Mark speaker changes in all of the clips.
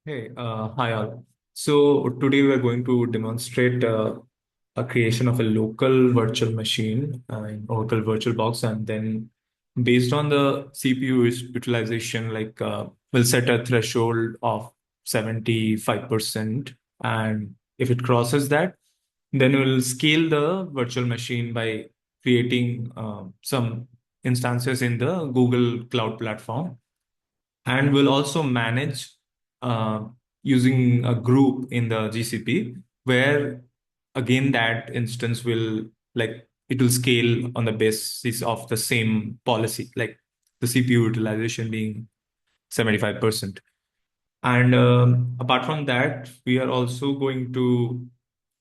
Speaker 1: Hi all. So today we're going to demonstrate a creation of a local virtual machine in Oracle VirtualBox, and then based on the CPU utilization, we'll set a threshold of 75%, and if it crosses that, then we'll scale the virtual machine by creating some instances in the Google Cloud Platform, and we'll also manage uh, using a group in the GCP where again that instance will it will scale on the basis of the same policy, like the CPU utilization being 75%. And apart from that, we are also going to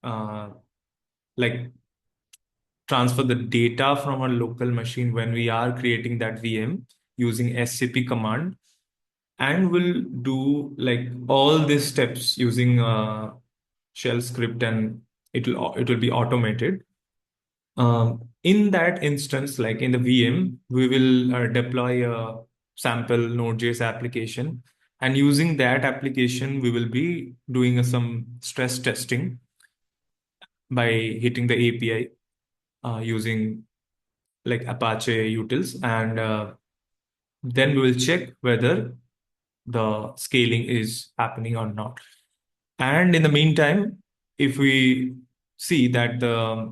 Speaker 1: uh, like transfer the data from our local machine when we are creating that VM using SCP command, and we'll do like all these steps using shell script, and it will be automated. In that instance, like in the VM, we will deploy a sample Node.js application, and using that application we will be doing some stress testing by hitting the API using like Apache utils, and then we will check whether the scaling is happening or not. And in the meantime, if we see that the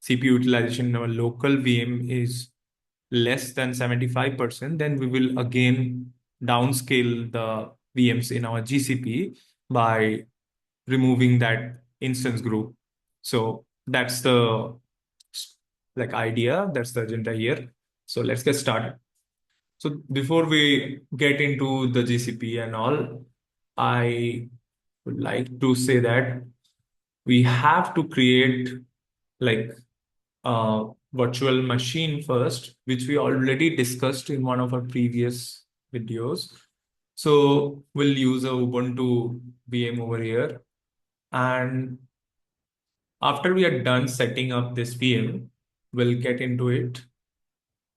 Speaker 1: CPU utilization in our local VM is less than 75%, then we will again downscale the VMs in our GCP by removing that instance group. So that's the idea, that's the agenda here. So let's get started. So before we get into the GCP and all, I would like to say that we have to create like a virtual machine first, which we already discussed in one of our previous videos. So we'll use a Ubuntu VM over here. And after we are done setting up this VM, we'll get into it,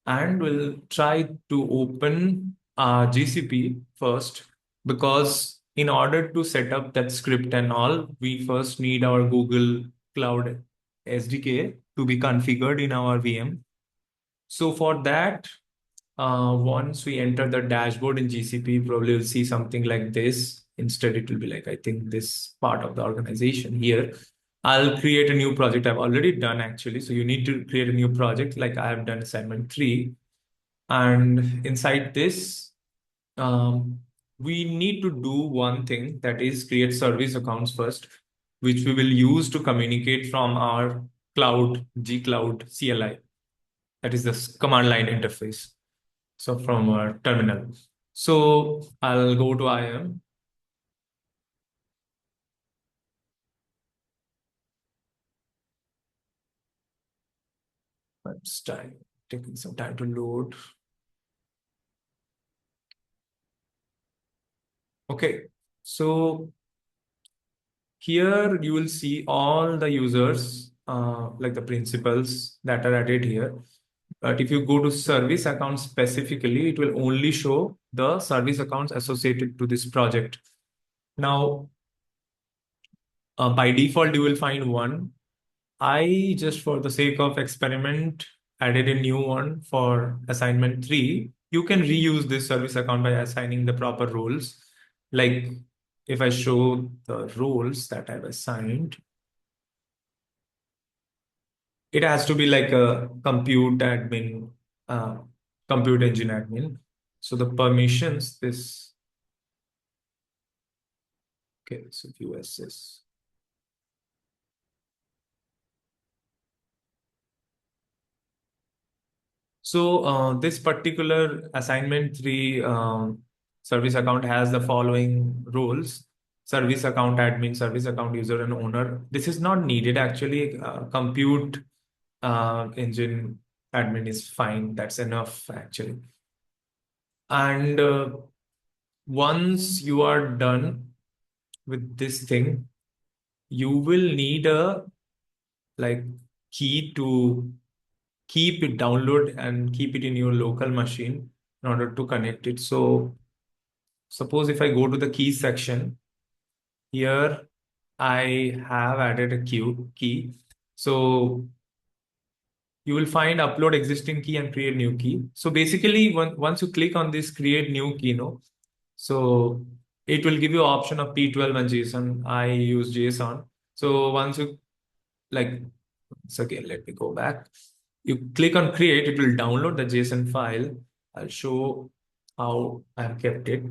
Speaker 1: and we'll try to open GCP first, because in order to set up that script and all, we first need our Google Cloud SDK to be configured in our VM. So for that, once we enter the dashboard in GCP, probably we'll see something like this. Instead, it will be like, I think, this part of the organization here. I'll create a new project. I've already done actually. So you need to create a new project like I have done assignment 3. And inside this, we need to do one thing, that is create service accounts first, which we will use to communicate from our cloud, G Cloud CLI. That is the command line interface. So from our terminal. So I'll go to IAM. It's time, taking some time to load. Okay. So here you will see all the users, like the principals that are added here. But if you go to service accounts specifically, it will only show the service accounts associated to this project. Now, by default, you will find one. I just, for the sake of experiment, added a new one for assignment 3. You can reuse this service account by assigning the proper roles. Like if I show the roles that I've assigned, it has to be like a compute admin, uh, compute engine admin. So the permissions, this, okay, so USS. So this particular assignment 3 service account has the following roles: service account admin, service account user, and owner. This is not needed actually. Compute engine admin is fine. That's enough actually. And once you are done with this thing, you will need a like key to keep it, download and keep it in your local machine in order to connect it. So Suppose if I go to the key section, here I have added a key. So you will find upload existing key and create new key. So basically, once you click on this create new key, no, so it will give you option of P12 and JSON. I use JSON. So once you like, so again, let me go back. You click on create, it will download the JSON file. I'll show how I've kept it.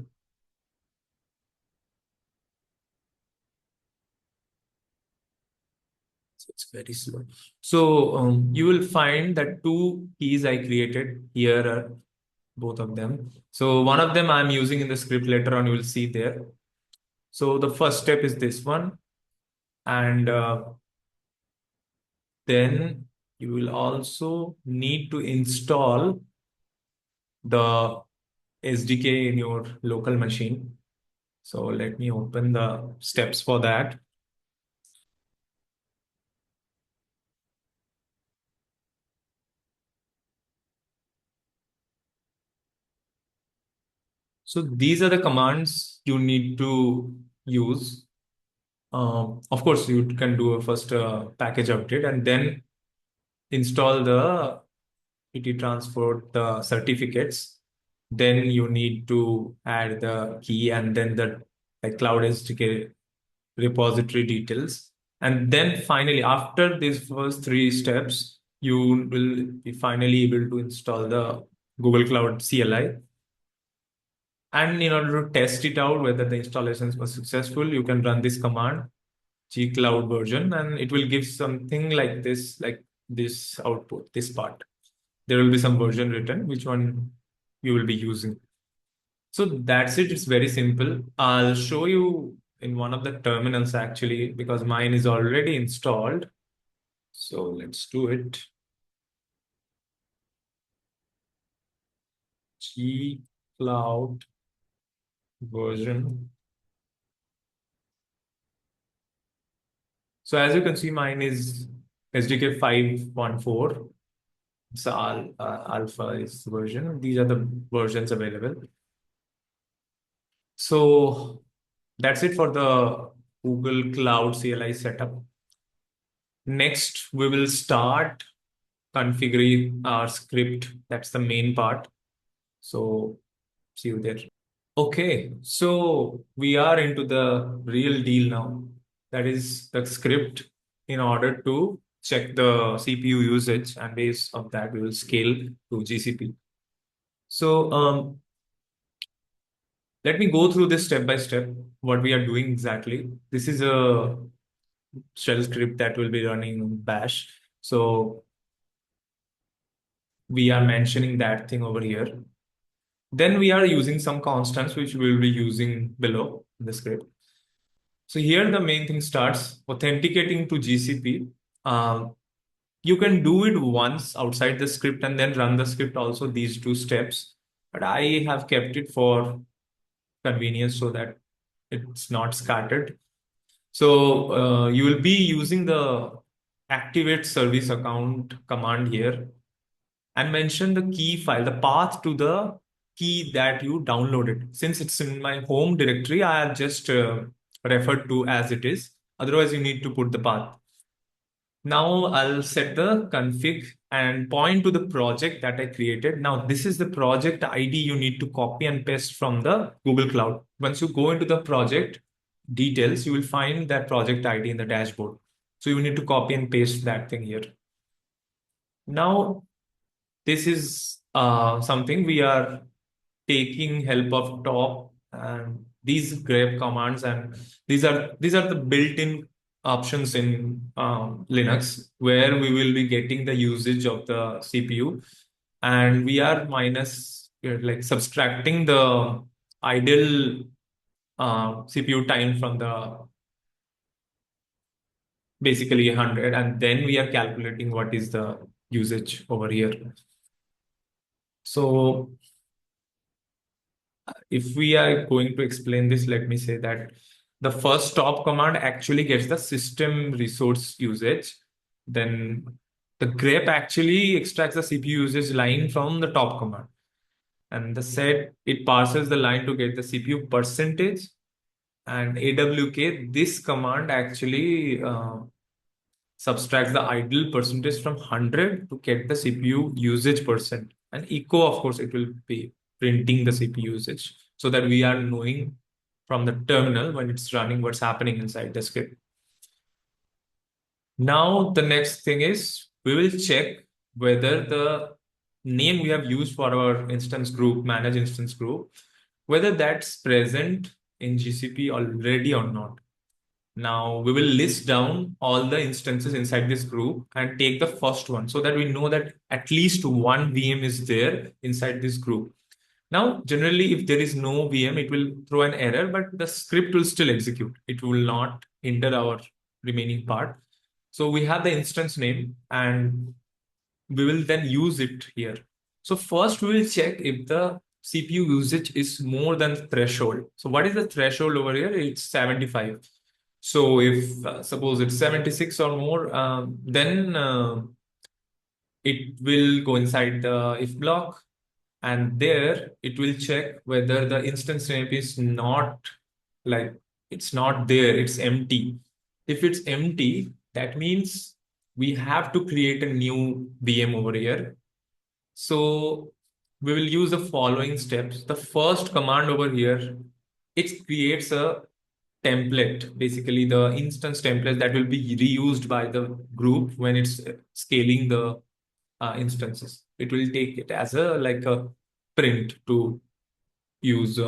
Speaker 1: So it's very slow. So you will find that two keys I created here are both of them. So one of them I'm using in the script, later on you will see there. So the first step is this one. And then you will also need to install the SDK in your local machine. So let me open the steps for that. So these are the commands you need to use. Of course, you can do a first package update and then install the PT transport the certificates. Then you need to add the key and then the like cloud SDK repository details. And then finally, after these first three steps, you will be finally able to install the Google Cloud CLI. And in order to test it out whether the installations were successful, you can run this command gcloud version, and it will give something like this output, this part. There will be some version written, which one you will be using. So that's it. It's very simple. I'll show you in one of the terminals actually, because mine is already installed. So let's do it. Gcloud version. So as you can see, mine is SDK 5.14. So alpha is the version. These are the versions available. So that's it for the Google Cloud CLI setup. Next, we will start configuring our script. That's the main part. So see you there. Okay, so we are into the real deal now. That is the script in order to check the CPU usage, and based on that, we will scale to GCP. So let me go through this step by step, what we are doing exactly. This is a shell script that will be running Bash. So we are mentioning that thing over here. Then we are using some constants which we will be using below in the script. So here the main thing starts authenticating to GCP. You can do it once outside the script and then run the script also, these two steps. But I have kept it for convenience so that it's not scattered. So you will be using the activate service account command here and mention the key file, the path to the key that you downloaded. Since it's in my home directory, I have just referred to as it is. Otherwise, you need to put the path. Now I'll set the config and point to the project that I created. Now this is the project ID you need to copy and paste from the Google Cloud. Once you go into the project details, you will find that project ID in the dashboard. So you need to copy and paste that thing here. Now this is something we are taking help of top and these grep commands, and these are the built-in options in Linux where we will be getting the usage of the CPU, and we are like subtracting the idle CPU time from the basically 100, and then we are calculating what is the usage over here. So if we are going to explain this, let me say that the first stop command actually gets the system resource usage. Then the grep actually extracts the CPU usage line from the top command. And the set, it parses the line to get the CPU percentage. And AWK, this command actually subtracts the idle percentage from 100 to get the CPU usage percent. And echo, of course, it will be printing the CPU usage so that we are knowing from the terminal when it's running what's happening inside the script. Now, the next thing is we will check whether the name we have used for our instance group, manage instance group, whether that's present in GCP already or not. Now we will list down all the instances inside this group and take the first one so that we know that at least one VM is there inside this group. Now, generally, if there is no VM, it will throw an error, but the script will still execute. It will not hinder our remaining part. So we have the instance name and we will then use it here. So first we will check if the CPU usage is more than the threshold. So what is the threshold over here? It's 75. So if suppose it's 76 or more, then it will go inside the if block, and there it will check whether the instance name is not, like, it's not there, it's empty. If it's empty, that means we have to create a new VM over here. So we will use the following steps. The first command over here, it creates a template, basically the instance template that will be reused by the group when it's scaling the instances. It will take it as a like a print to use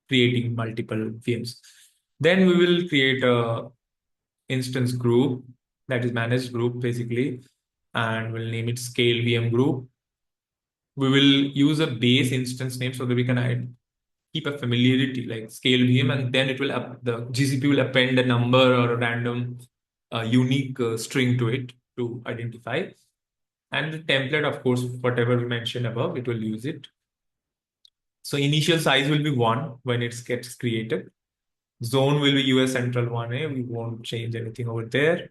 Speaker 1: creating multiple VMs. Then we will create a instance group that is managed group basically, and we'll name it scale VM group. We will use a base instance name so that we can keep a familiarity like scale VM, and then it will the GCP will append a number or a random unique string to it to identify. And the template, of course, whatever we mentioned above, it will use it. So initial size will be 1 when it gets created. Zone will be US Central 1A. We won't change anything over there.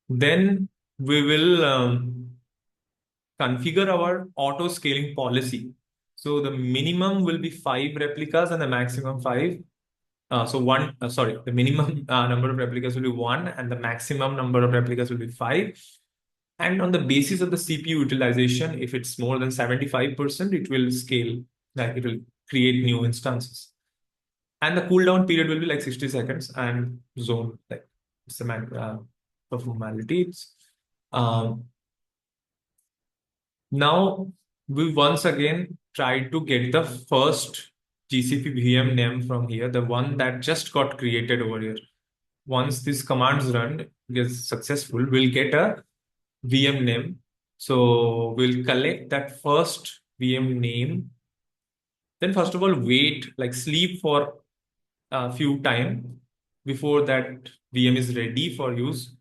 Speaker 1: Then we will configure our auto scaling policy. So the minimum will be 5 replicas and the maximum 5. The minimum number of replicas will be 1 and the maximum number of replicas will be 5. And on the basis of the CPU utilization, if it's more than 75%, it will scale, like it will create new instances. And the cooldown period will be like 60 seconds and zone, like it's a formalities. Um, Now we once again try to get the first GCP VM name from here, the one that just got created over here. Once these commands run, is successful, we'll get a VM name. So we'll collect that first VM name. Then first of all, wait, like sleep for a few time before that VM is ready for use.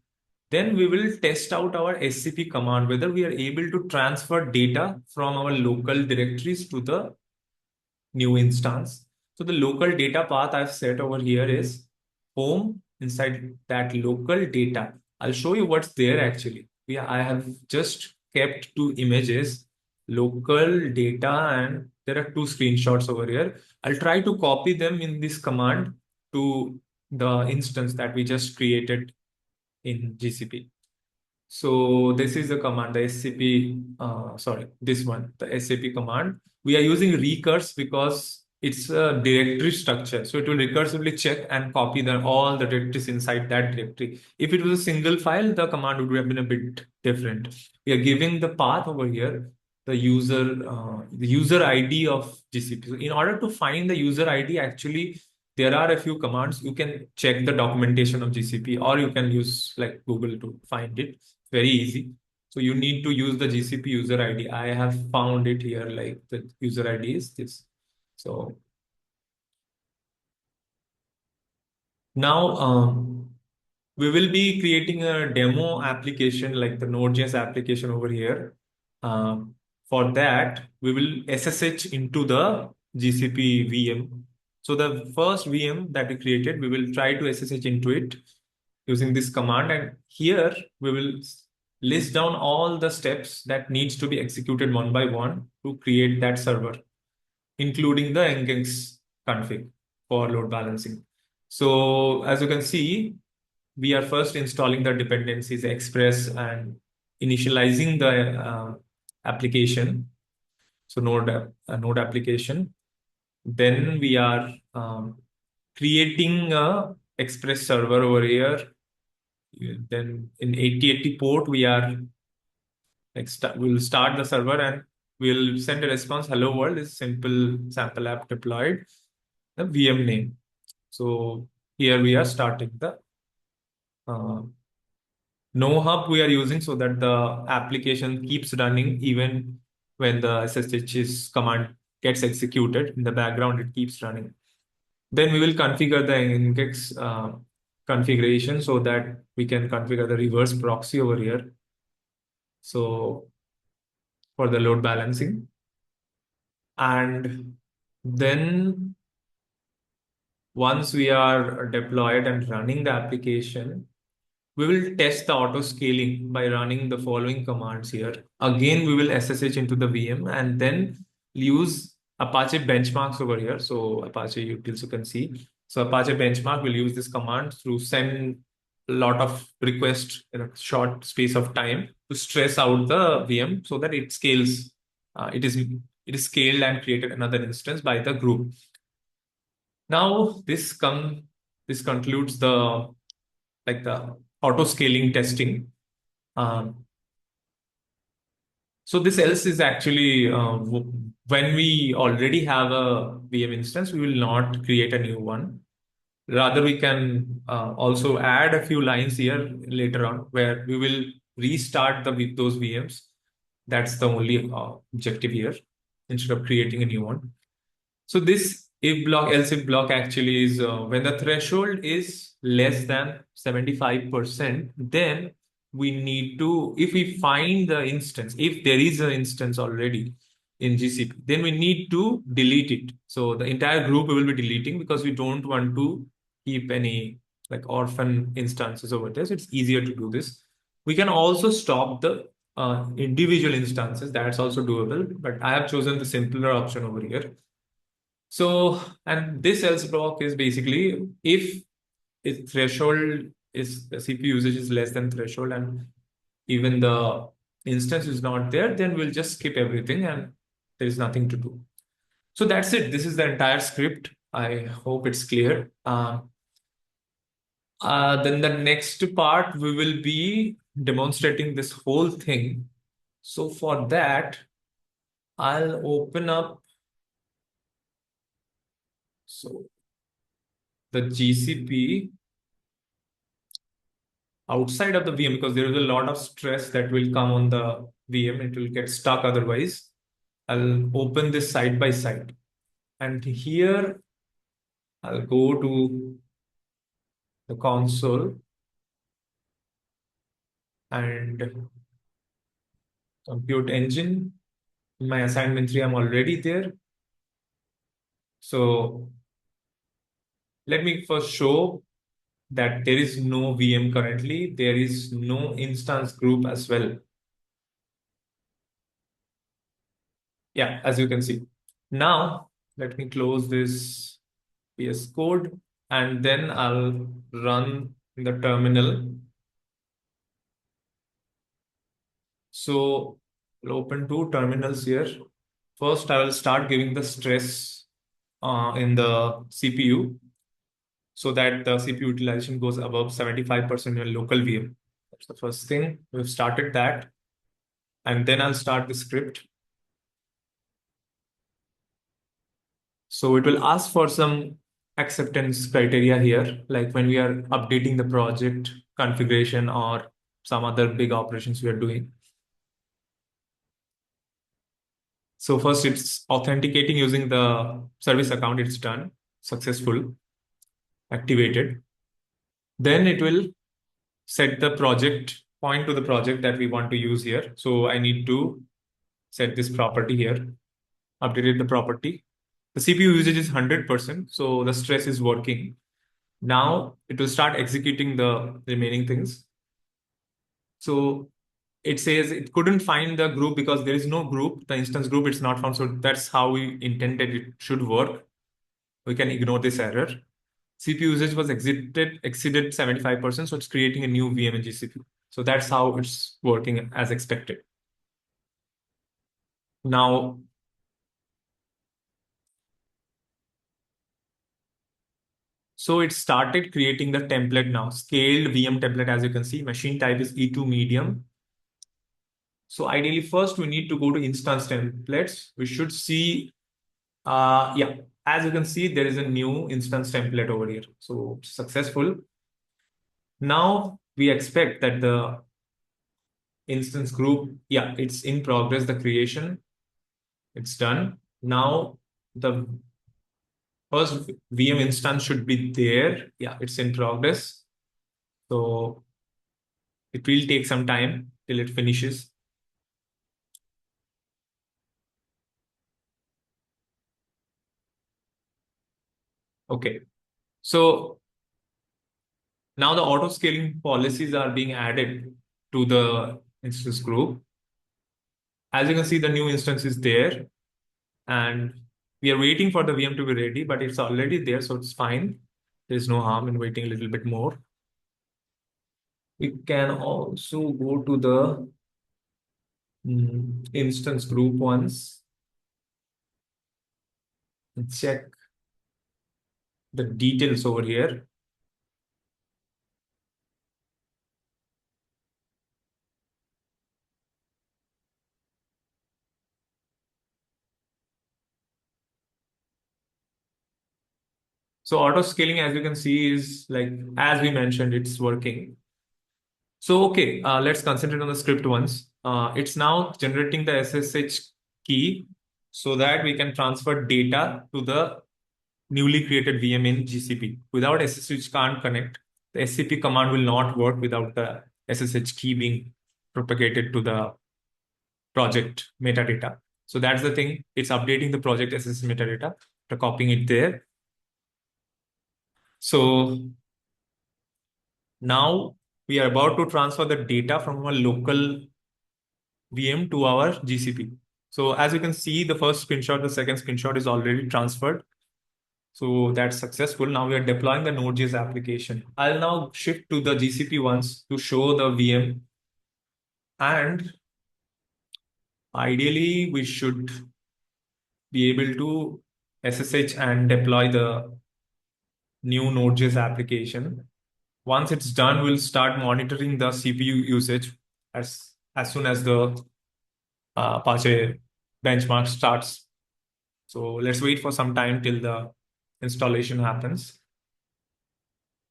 Speaker 1: Then we will test out our SCP command, whether we are able to transfer data from our local directories to the new instance. So the local data path I've set over here is home. Inside that local data, I'll show you what's there actually. Yeah, I have just kept 2 images, local data, and there are 2 screenshots over here. I'll try to copy them in this command to the instance that we just created in GCP. So this is the command, the SCP, this one, the SCP command. We are using recurse because it's a directory structure. So it will recursively check and copy all the directories inside that directory. If it was a single file, the command would have been a bit different. We are giving the path over here, the user ID of GCP. So in order to find the user ID, actually, there are a few commands. You can check the documentation of GCP, or you can use like Google to find it. Very easy. So you need to use the GCP user ID. I have found it here, like the user ID is this. So now we will be creating a demo application like the Node.js application over here. For that, we will SSH into the GCP VM. So the first VM that we created, we will try to SSH into it using this command. And here we will list down all the steps that needs to be executed one by one to create that server, including the nginx config for load balancing. So as you can see, we are first installing the dependencies express and initializing the application. So node application. Then we are creating a express server over here. Then in 8080 port, we are we'll start the server and we'll send a response. Hello world is simple sample app deployed, the VM name. So here we are starting the uh, no hub we are using so that the application keeps running even when the SSH's command gets executed in the background, it keeps running. Then we will configure the nginx configuration so that we can configure the reverse proxy over here. So for the load balancing. And then once we are deployed and running the application, we will test the auto scaling by running the following commands here. Again, we will SSH into the VM and then use Apache benchmarks over here. So Apache utils you can see. So Apache benchmark will use this command to send a lot of requests in a short space of time to stress out the VM so that it scales. It is scaled and created another instance by the group. Now this concludes the the auto scaling testing. Um, so this else is actually when we already have a VM instance, we will not create a new one. Rather, we can also add a few lines here later on where we will restart those VMs. That's the only objective here instead of creating a new one. So this if block, else if block actually is when the threshold is less than 75%, then we need to, if we find the instance, if there is an instance already in GCP, then we need to delete it. So the entire group we will be deleting because we don't want to keep any like orphan instances over there. So it's easier to do this. We can also stop the individual instances. That's also doable, but I have chosen the simpler option over here. So, and this else block is basically if its threshold is the CPU usage is less than threshold and even the instance is not there, then we'll just skip everything and there is nothing to do. So that's it. This is the entire script. I hope it's clear. Then the next part, we will be demonstrating this whole thing. So for that, I'll open up. So the GCP outside of the VM because there is a lot of stress that will come on the VM. It will get stuck otherwise. I'll open this side by side. And here I'll go to the console and compute engine. In my assignment 3, I'm already there. So let me first show that there is no VM currently. There is no instance group as well. Yeah, as you can see. Now, let me close this VS Code and then I'll run the terminal. So I'll open two terminals here. First, I will start giving the stress in the CPU so that the CPU utilization goes above 75% in local VM. That's the first thing. We've started that. And then I'll start the script. So it will ask for some acceptance criteria here, like when we are updating the project configuration or some other big operations we are doing. So first it's authenticating using the service account. It's done, successful, activated. Then it will set the project, point to the project that we want to use here. So I need to set this property here, updated the property. The CPU usage is 100%, so the stress is working. Now it will start executing the remaining things. So it says it couldn't find the group because there is no group, the instance group, it's not found. So that's how we intended it should work. We can ignore this error. CPU usage was exceeded 75%, so it's creating a new VM in GCP. So that's how it's working as expected. Now, so it started creating the template now, scaled VM template, as you can see. Machine type is E2 medium. So ideally, first we need to go to instance templates. We should see, yeah, as you can see, there is a new instance template over here. So successful. Now we expect that the instance group, yeah, it's in progress, the creation, it's done. Now the first VM instance should be there. Yeah, it's in progress. So it will take some time till it finishes. Okay. So now the auto scaling policies are being added to the instance group. As you can see, the new instance is there, and we are waiting for the VM to be ready, but it's already there, so it's fine. There's no harm in waiting a little bit more. We can also go to the instance group once and check the details over here. So auto scaling, as you can see, is like, as we mentioned, it's working. So, okay, let's concentrate on the script once. It's now generating the SSH key so that we can transfer data to the newly created VM in GCP. Without SSH can't connect. The SCP command will not work without the SSH key being propagated to the project metadata. So that's the thing. It's updating the project SSH metadata, after copying it there. So now we are about to transfer the data from a local VM to our GCP. So as you can see, the first screenshot, the second screenshot is already transferred. So that's successful. Now we are deploying the Node.js application. I'll now shift to the GCP ones to show the VM. And ideally, we should be able to SSH and deploy the new Node.js application. Once it's done, we'll start monitoring the CPU usage as soon as the Apache benchmark starts. So let's wait for some time till the installation happens.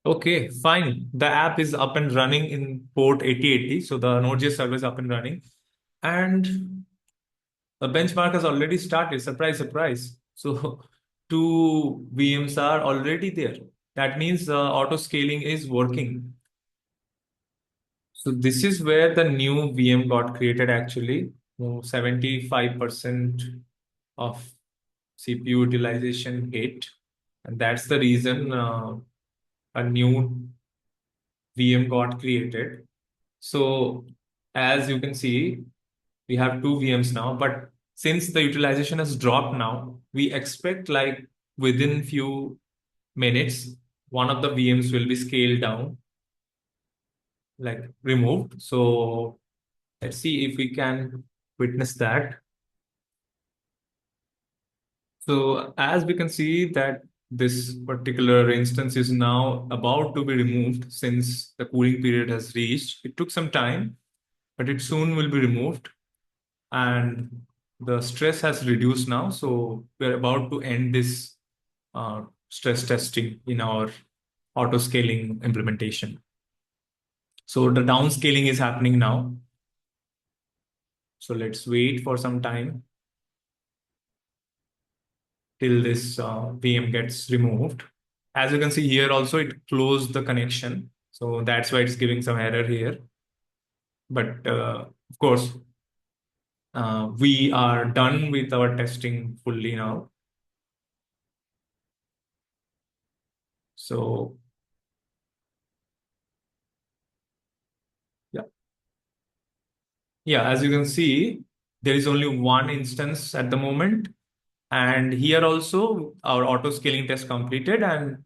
Speaker 1: Okay, fine. The app is up and running in port 8080. So the Node.js server is up and running. And the benchmark has already started. Surprise, surprise. So two VMs are already there. That means auto scaling is working. So this is where the new VM got created actually. 75% of CPU utilization hit. And that's the reason a new VM got created. So as you can see, we have two VMs now, but since the utilization has dropped now, we expect like within few minutes, one of the VMs will be scaled down, like removed. So let's see if we can witness that. So as we can see that this particular instance is now about to be removed since the cooling period has reached. It took some time, but it soon will be removed. And the stress has reduced now. So we're about to end this stress testing in our auto scaling implementation. So the downscaling is happening now. So let's wait for some time till this VM gets removed. As you can see here also, it closed the connection. So that's why it's giving some error here. But of course, we are done with our testing fully now. So yeah. Yeah, as you can see, there is only one instance at the moment. And here also our auto scaling test completed and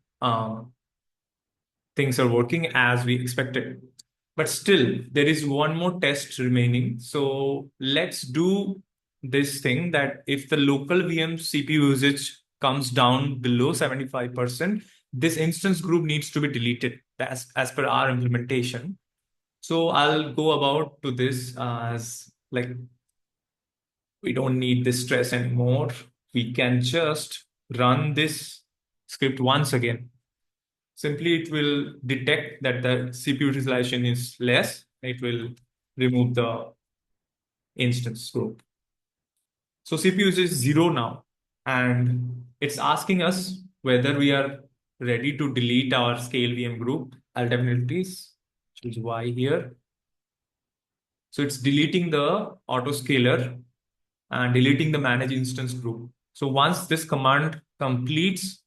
Speaker 1: things are working as we expected. But still, there is one more test remaining. So let's do this thing that if the local VM CPU usage comes down below 75%, this instance group needs to be deleted as per our implementation. So I'll go about to this as like we don't need this stress anymore. We can just run this script once again. Simply, it will detect that the CPU utilization is less. It will remove the instance group. So CPU is zero now, and it's asking us whether we are ready to delete our scale VM group. I'll definitely choose Y here. So it's deleting the autoscaler and deleting the manage instance group. So once this command completes,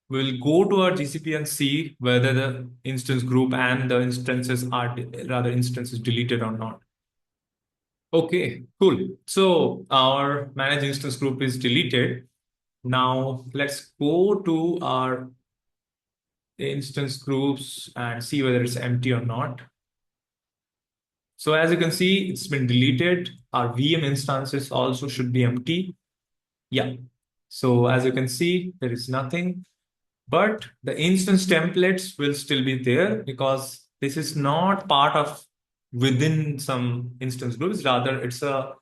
Speaker 1: we'll go to our GCP and see whether the instance group and the instances are rather instances deleted or not. Okay, cool. So our manage instance group is deleted. Now let's go to our instance groups and see whether it's empty or not. So as you can see, it's been deleted. Our VM instances also should be empty. Yeah. So as you can see, there is nothing. But the instance templates will still be there because this is not part of within some instance groups. Rather, it's a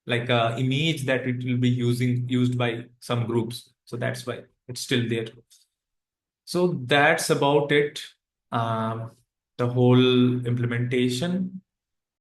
Speaker 1: like a image that it will be used by some groups. So that's why it's still there. So that's about it. Um, the whole implementation.